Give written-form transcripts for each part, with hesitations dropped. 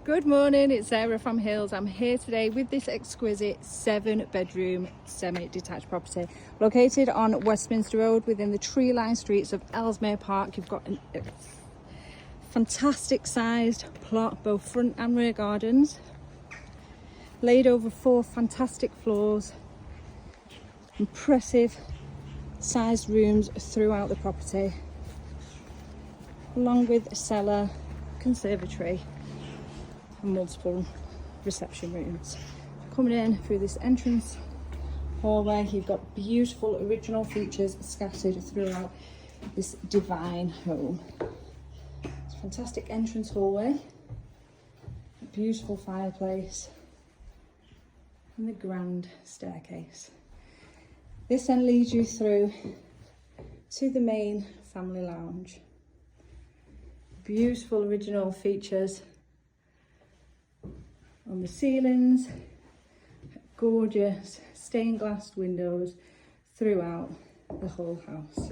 Good morning, it's Sarah from Hills. I'm here today with this exquisite 7-bedroom semi-detached property located on Westminster Road within the tree-lined streets of Ellesmere Park. You've got a fantastic sized plot, both front and rear gardens, laid over 4 fantastic floors, impressive sized rooms throughout the property, along with a cellar, conservatory, multiple reception rooms. Coming in through this entrance hallway, you've got beautiful original features scattered throughout this divine home. It's a fantastic entrance hallway, a beautiful fireplace, and the grand staircase. This then leads you through to the main family lounge. Beautiful original features on the ceilings, gorgeous stained glass windows throughout the whole house.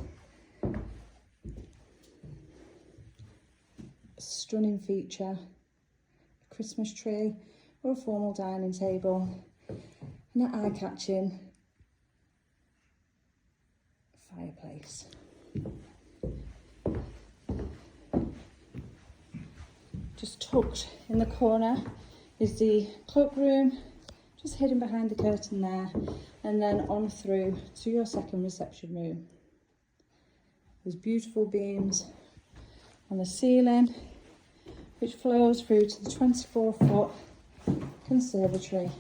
A stunning feature, a Christmas tree or a formal dining table, and an eye-catching fireplace. Just tucked in the corner is the cloakroom, just hidden behind the curtain there, and then on through to your second reception room. There's beautiful beams on the ceiling, which flows through to the 24-foot conservatory,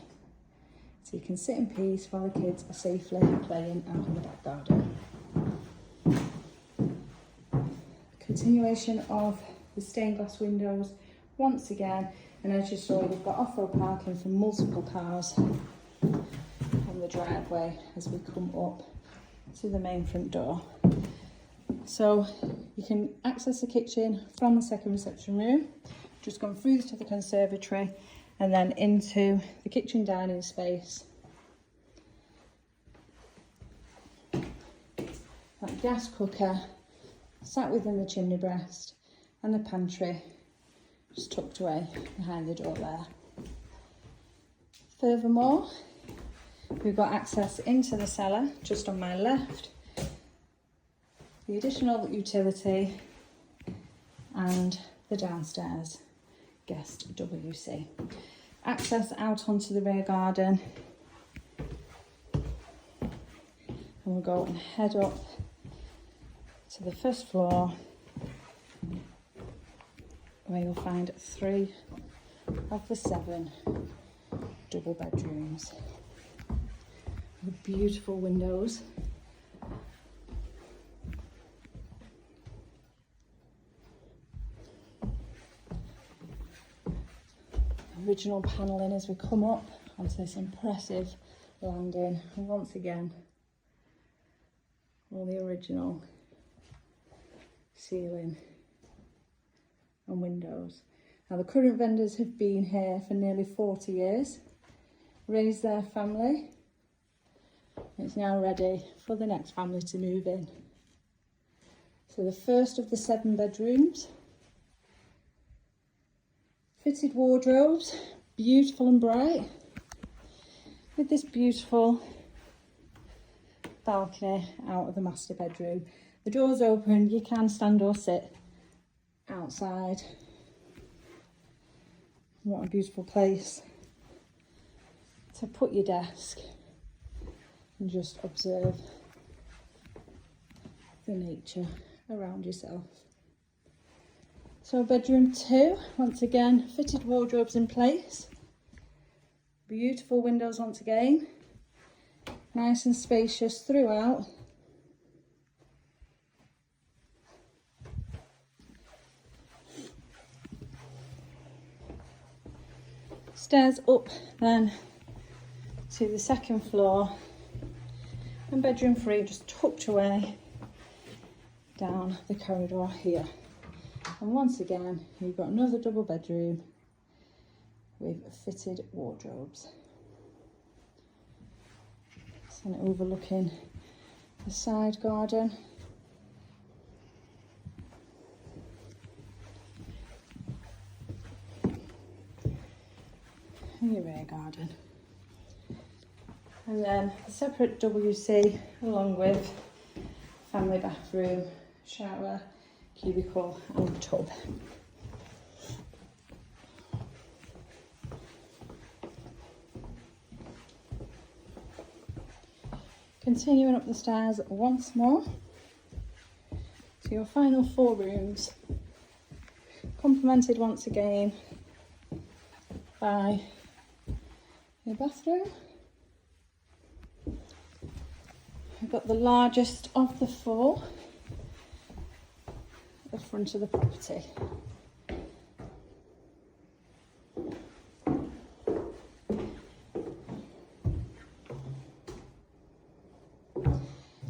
so you can sit in peace while the kids are safely playing out in the back garden. A continuation of the stained glass windows once again, and as you saw, you've got off-road parking for multiple cars on the driveway as we come up to the main front door. So you can access the kitchen from the second reception room, just gone through to the conservatory and then into the kitchen dining space. That gas cooker sat within the chimney breast, and the pantry just tucked away behind the door there. Furthermore, we've got access into the cellar just on my left, the additional utility, and the downstairs guest WC. Access out onto the rear garden, and we'll go and head up to the first floor, where you'll find 3 of the 7 double bedrooms with beautiful windows. Original panelling as we come up onto this impressive landing, and once again all the original ceiling and windows. Now, the current vendors have been here for nearly 40 years, raised their family, and it's now ready for the next family to move in. So the first of the 7 bedrooms, fitted wardrobes, beautiful and bright, with this beautiful balcony out of the master bedroom. The door's open, you can stand or sit outside. What a beautiful place to put your desk and just observe the nature around yourself. So bedroom 2, once again, fitted wardrobes in place, beautiful windows once again, nice and spacious throughout. Stairs up then to the second floor, and bedroom 3 just tucked away down the corridor here. And once again, you've got another double bedroom with fitted wardrobes. And overlooking the side garden. and your rear garden. And then a separate WC along with family bathroom, shower, cubicle and tub. Continuing up the stairs once more to your final 4 rooms, complemented once again by your bathroom. We've got the largest of the 4 at the front of the property.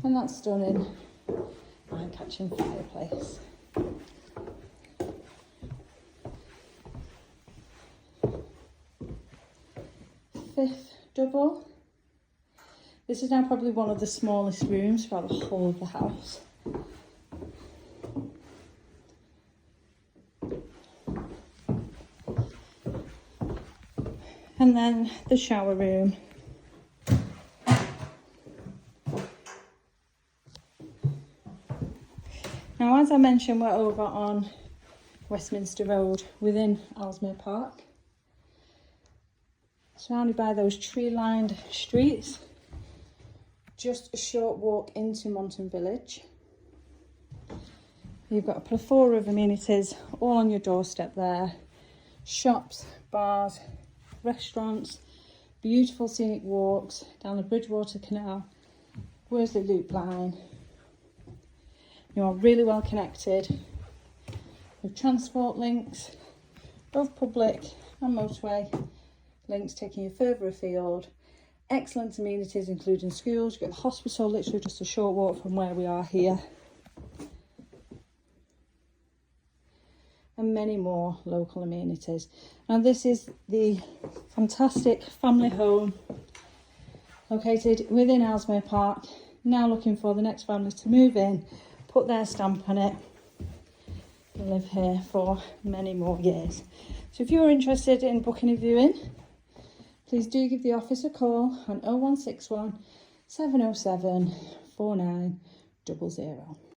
And that's stunning eye-catching fireplace. Fifth double. This is now probably one of the smallest rooms throughout the whole of the house. And then the shower room. Now, as I mentioned, we're over on Westminster Road within Ellesmere Park, surrounded by those tree-lined streets. Just a short walk into Monton Village. You've got a plethora of amenities all on your doorstep there. Shops, bars, restaurants, beautiful scenic walks down the Bridgewater Canal, Worsley Loop line. You are really well connected with transport links, both public and motorway links taking you further afield. Excellent amenities including schools. You've got the hospital literally just a short walk from where we are here. And many more local amenities. Now this is the fantastic family home located within Ellesmere Park. Now looking for the next family to move in, put their stamp on it, and live here for many more years. So if you're interested in booking a viewing, please do give the office a call on 0161 707 4900.